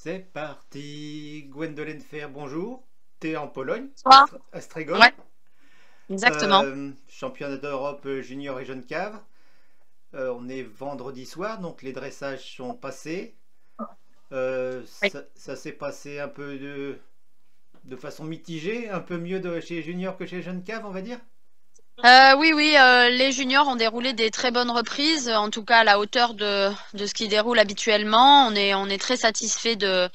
C'est parti. Gwendolen Fer, bonjour. T'es en Pologne, Toi? à Strégol. Ouais, exactement. Championnat d'Europe junior et jeune cave. On est vendredi soir, donc les dressages sont passés. Oui. Ça s'est passé un peu de façon mitigée, un peu mieux chez junior que chez jeune cave, on va dire. Oui, oui, les juniors ont déroulé des très bonnes reprises, en tout cas à la hauteur de ce qu'ils déroulent habituellement. On est très satisfait de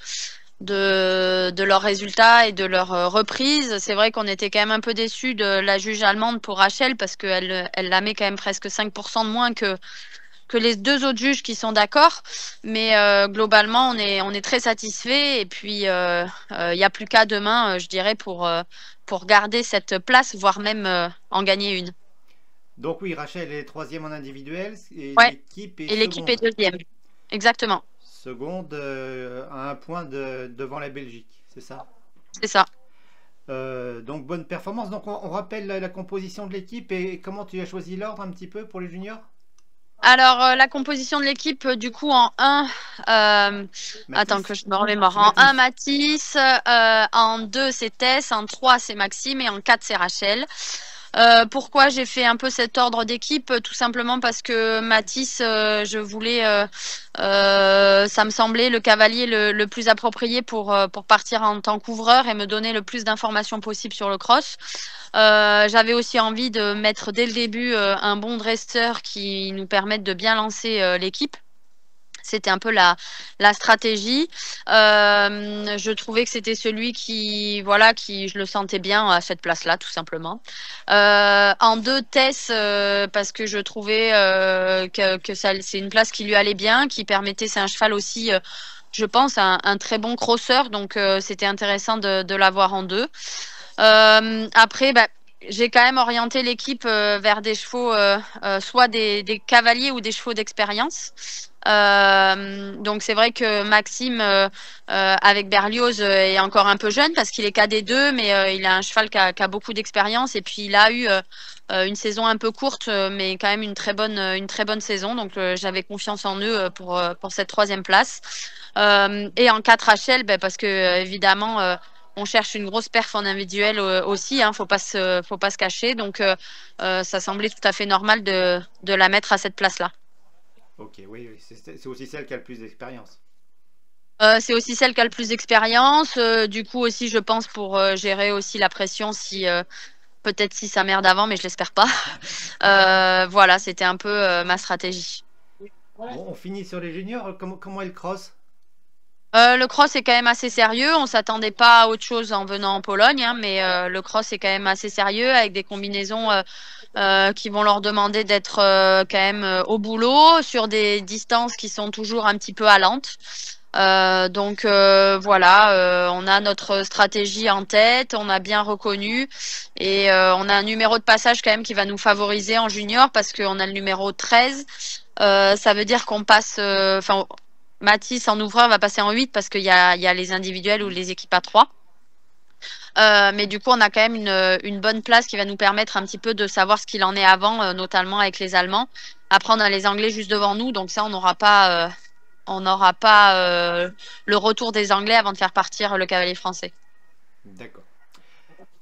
leurs résultats et de leurs reprises. C'est vrai qu'on était quand même un peu déçus de la juge allemande pour Rachel parce qu'elle la met quand même presque 5% de moins que les deux autres juges qui sont d'accord. Mais globalement, on est très satisfait. Et puis, il n'y a plus qu'à demain, je dirais, pour garder cette place, voire même en gagner une. Donc oui, Rachel est troisième en individuel et Ouais, l'équipe est et l'équipe est seconde. deuxième. Exactement, Seconde à un point devant la Belgique, c'est ça? c'est ça. Donc bonne performance. Donc on rappelle la composition de l'équipe et comment tu as choisi l'ordre un petit peu pour les juniors? Alors, la composition de l'équipe, du coup, en un, attends que Mathis? je me remémore. C'est En un, Mathis. Mathis. En 2, c'est Tess. En 3, c'est Maxime. Et en 4, c'est Rachel. Pourquoi j'ai fait un peu cet ordre d'équipe? Tout simplement parce que Mathis, je voulais, ça me semblait le cavalier le plus approprié pour partir en tant qu'ouvreur et me donner le plus d'informations possible sur le cross. J'avais aussi envie de mettre dès le début un bon dresseur qui nous permette de bien lancer l'équipe. C'était un peu la stratégie. Je trouvais que c'était celui qui, voilà, qui je le sentais bien à cette place-là, tout simplement. En deux, Tess, parce que je trouvais que ça, c'est une place qui lui allait bien, qui permettait, c'est un cheval aussi, je pense, un très bon crosseur, donc c'était intéressant de l'avoir en deux. Après, bah, j'ai quand même orienté l'équipe vers des chevaux, soit des cavaliers ou des chevaux d'expérience. Donc c'est vrai que Maxime avec Berlioz est encore un peu jeune parce qu'il est KD2, mais il a un cheval qui a beaucoup d'expérience et puis il a eu une saison un peu courte, mais quand même une très bonne saison. Donc j'avais confiance en eux pour cette troisième place. Et en 4 HL, ben, parce que évidemment on cherche une grosse perf en individuel aussi, hein, faut pas se cacher. Donc ça semblait tout à fait normal de la mettre à cette place-là. Ok, oui, oui, c'est aussi celle qui a le plus d'expérience. C'est aussi celle qui a le plus d'expérience. Du coup aussi, je pense pour gérer aussi la pression si peut-être si ça merde avant, mais je l'espère pas. Voilà, c'était un peu ma stratégie. Bon, on finit sur les juniors. Comment elle crosse? Le cross est quand même assez sérieux. On s'attendait pas à autre chose en venant en Pologne, hein, mais le cross est quand même assez sérieux avec des combinaisons qui vont leur demander d'être quand même au boulot sur des distances qui sont toujours un petit peu allantes. Donc voilà, on a notre stratégie en tête, on a bien reconnu et on a un numéro de passage quand même qui va nous favoriser en junior parce qu'on a le numéro 13. Ça veut dire qu'on passe, enfin Mathis en ouvreur va passer en 8 parce qu'il y a les individuels ou les équipes à 3. Mais du coup, on a quand même une bonne place qui va nous permettre un petit peu de savoir ce qu'il en est avant, notamment avec les Allemands. Après, on a les Anglais juste devant nous, donc ça, on n'aura pas le retour des Anglais avant de faire partir le cavalier français. D'accord.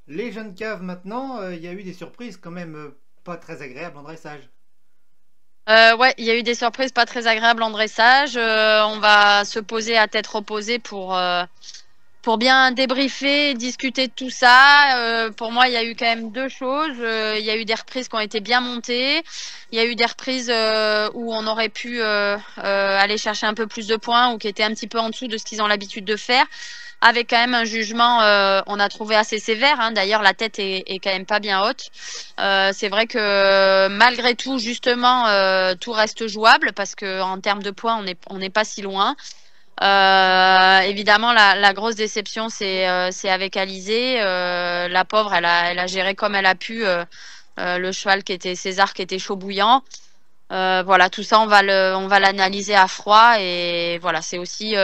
Les jeunes caves maintenant, il y a eu des surprises quand même pas très agréables en dressage. Ouais, il y a eu des surprises pas très agréables en dressage. On va se poser à tête reposée pour bien débriefer, discuter de tout ça. Pour moi, il y a eu quand même deux choses. Il y a eu des reprises qui ont été bien montées. Il y a eu des reprises où on aurait pu aller chercher un peu plus de points ou qui étaient un petit peu en dessous de ce qu'ils ont l'habitude de faire. Avec quand même un jugement, on a trouvé assez sévère. Hein. D'ailleurs, la tête est quand même pas bien haute. C'est vrai que malgré tout, justement, tout reste jouable parce que en termes de points, on n'est pas si loin. Évidemment, la grosse déception, c'est avec Alizé. La pauvre, elle a géré comme elle a pu le cheval qui était César, qui était chaud bouillant. Voilà, tout ça, on va l'analyser à froid. Et voilà, c'est aussi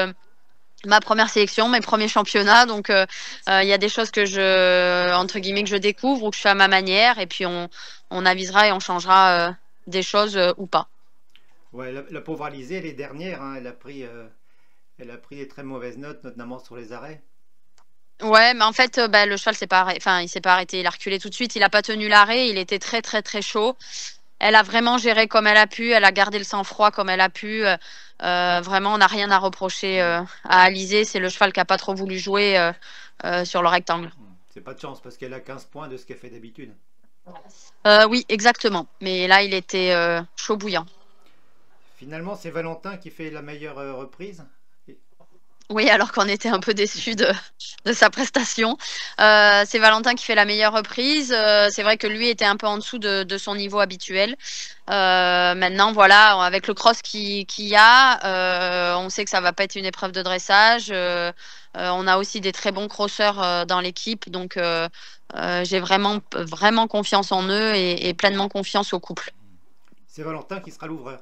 ma première sélection, mes premiers championnats. Donc, il y a des choses entre guillemets, que je découvre ou que je fais à ma manière. Et puis, on avisera et on changera des choses ou pas. Ouais, la pauvre Alizée, elle est dernière, hein, Elle a pris des très mauvaises notes, notamment sur les arrêts. Ouais, mais en fait, bah, le cheval s'est pas arrêté. Enfin, il s'est pas arrêté. Il a reculé tout de suite. Il a pas tenu l'arrêt. Il était très, très, très chaud. Elle a vraiment géré comme elle a pu. Elle a gardé le sang-froid comme elle a pu. Vraiment, on n'a rien à reprocher à Alizé. C'est le cheval qui a pas trop voulu jouer sur le rectangle. C'est pas de chance parce qu'elle a 15 points de ce qu'elle fait d'habitude. Oui, exactement. Mais là, il était chaud bouillant. Finalement, c'est Valentin qui fait la meilleure reprise. Oui, alors qu'on était un peu déçus de sa prestation. C'est Valentin qui fait la meilleure reprise. C'est vrai que lui était un peu en dessous de son niveau habituel. Maintenant, voilà, avec le cross qu'il y a, on sait que ça va pas être une épreuve de dressage. On a aussi des très bons crosseurs dans l'équipe, donc j'ai vraiment, vraiment confiance en eux et pleinement confiance au couple. C'est Valentin qui sera l'ouvreur.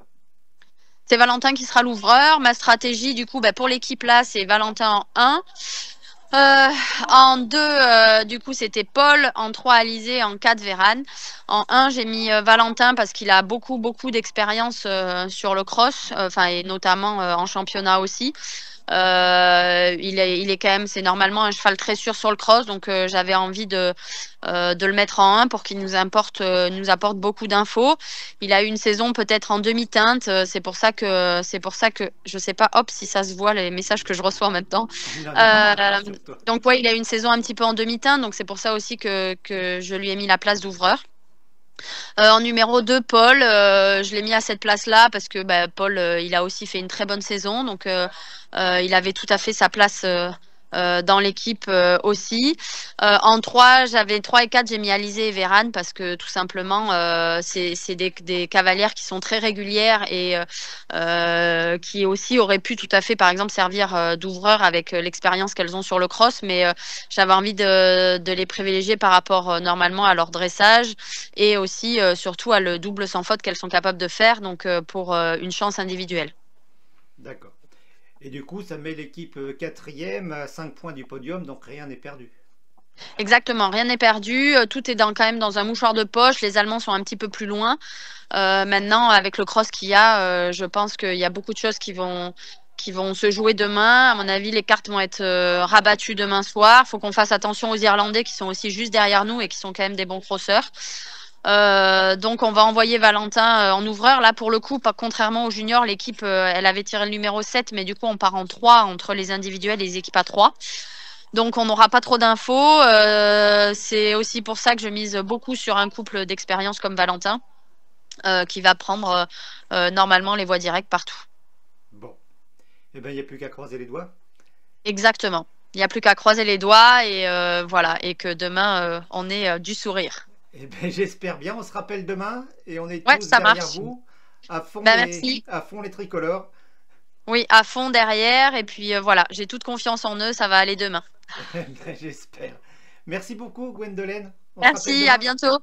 C'est Valentin qui sera l'ouvreur. Ma stratégie, du coup, bah, pour l'équipe là, c'est Valentin en 1. En 2, du coup, c'était Paul. En 3, Alizé. En 4, Vérane. En 1, j'ai mis Valentin parce qu'il a beaucoup, beaucoup d'expérience sur le cross, enfin, et notamment en championnat aussi. Il est quand même, c'est normalement un cheval très sûr sur le cross, donc j'avais envie de le mettre en 1 pour qu'il nous apporte beaucoup d'infos. Il a eu une saison peut-être en demi-teinte, c'est pour ça que je sais pas, hop, si ça se voit les messages que je reçois maintenant. Donc ouais, il a eu une saison un petit peu en demi-teinte, donc c'est pour ça aussi que je lui ai mis la place d'ouvreur. En numéro 2, Paul, je l'ai mis à cette place-là parce que bah, Paul, il a aussi fait une très bonne saison. Donc, il avait tout à fait sa place dans l'équipe aussi. En 3, j'avais 3 et 4, j'ai mis Alizé et Vérane parce que tout simplement, c'est des cavalières qui sont très régulières et qui aussi auraient pu tout à fait, par exemple, servir d'ouvreur avec l'expérience qu'elles ont sur le cross. Mais j'avais envie de les privilégier par rapport normalement à leur dressage et aussi surtout à le double sans faute qu'elles sont capables de faire, donc pour une chance individuelle. D'accord. Et du coup, ça met l'équipe quatrième à 5 points du podium, donc rien n'est perdu. Exactement, rien n'est perdu, tout est quand même dans un mouchoir de poche, les Allemands sont un petit peu plus loin. Maintenant, avec le cross qu'il y a, je pense qu'il y a beaucoup de choses qui vont se jouer demain. À mon avis, les cartes vont être rabattues demain soir. Il faut qu'on fasse attention aux Irlandais qui sont aussi juste derrière nous et qui sont quand même des bons crosseurs. Donc on va envoyer Valentin en ouvreur. Là pour le coup, pas contrairement aux juniors, l'équipe elle avait tiré le numéro 7, mais du coup on part en 3 entre les individuels et les équipes à 3. Donc on n'aura pas trop d'infos. C'est aussi pour ça que je mise beaucoup sur un couple d'expérience comme Valentin, qui va prendre normalement les voies directes partout. Bon. Eh bien, il n'y a plus qu'à croiser les doigts. Exactement. Il n'y a plus qu'à croiser les doigts et voilà, et que demain on ait du sourire. Eh bien, j'espère bien. On se rappelle demain et on est Ouais, tous ça derrière marche. vous, Ben, merci. à fond les tricolores. Oui, à fond derrière. Et puis voilà, j'ai toute confiance en eux, ça va aller demain. Eh ben, j'espère. Merci beaucoup, Gwendolen. On se rappelle Merci, à demain. bientôt.